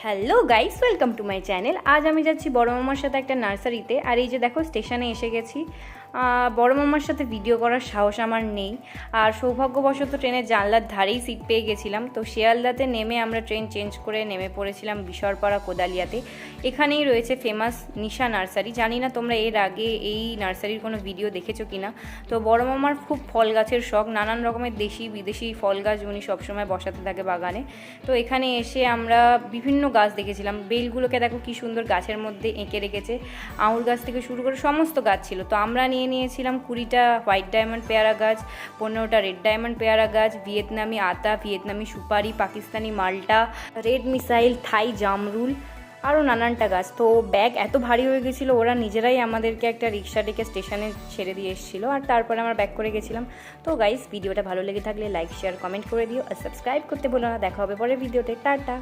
Hello guys, welcome to my channel. আজ আমি যাচ্ছি বড় মামার সাথে একটা নার্সারিতে। আর এই যে দেখো, স্টেশনে এসে গেছি। বড় মামার সাথে ভিডিও করার সাহস আমার নেই। আর সৌভাগ্যবশত ট্রেনের জানলার ধারেই সিট পেয়ে গেছিলাম। তো শিয়ালদাতে নেমে আমরা ট্রেন চেঞ্জ করে নেমে পড়েছিলাম বিশরপাড়া কোদালিয়াতে। এখানেই রয়েছে ফেমাস নিশা নার্সারি। জানি না তোমরা এর আগে এই নার্সারির কোনো ভিডিও দেখেছো কি না। তো বড় মামার খুব ফল গাছের শখ, নানান রকমের দেশি বিদেশি ফল গাছ উনি সবসময় বসাতে থাকে বাগানে। তো এখানে এসে আমরা বিভিন্ন গাছ দেখেছিলাম। বেলগুলোকে দেখো কি সুন্দর গাছের মধ্যে এঁকে রেখেছে। আঙুর গাছ থেকে শুরু করে সমস্ত গাছ ছিল। তো আমরা নিয়েছিলাম 20টা হোয়াইট ডায়মন্ড পেয়ারা গাছ, 15টা রেড ডায়মন্ড পেয়ারা গাছ, ভিয়েতনামি আতা, ভিয়েতনামি সুপারি, পাকিস্তানি মাল্টা, রেড মিসাইল, থাই জামরুল, আরও নানানটা গাছ। তো ব্যাগ এত ভারী হয়ে গেছিলো, ওরা নিজেরাই আমাদেরকে একটা রিক্সা ডেকে স্টেশনে ছেড়ে দিয়ে এসেছিলো। আর তারপরে আমরা ব্যাক করে গেছিলাম। তো গাইস, ভিডিওটা ভালো লেগে থাকলে লাইক শেয়ার কমেন্ট করে দিও আর সাবস্ক্রাইব করতে বলো না। দেখা হবে পরের ভিডিওতে। টাটা।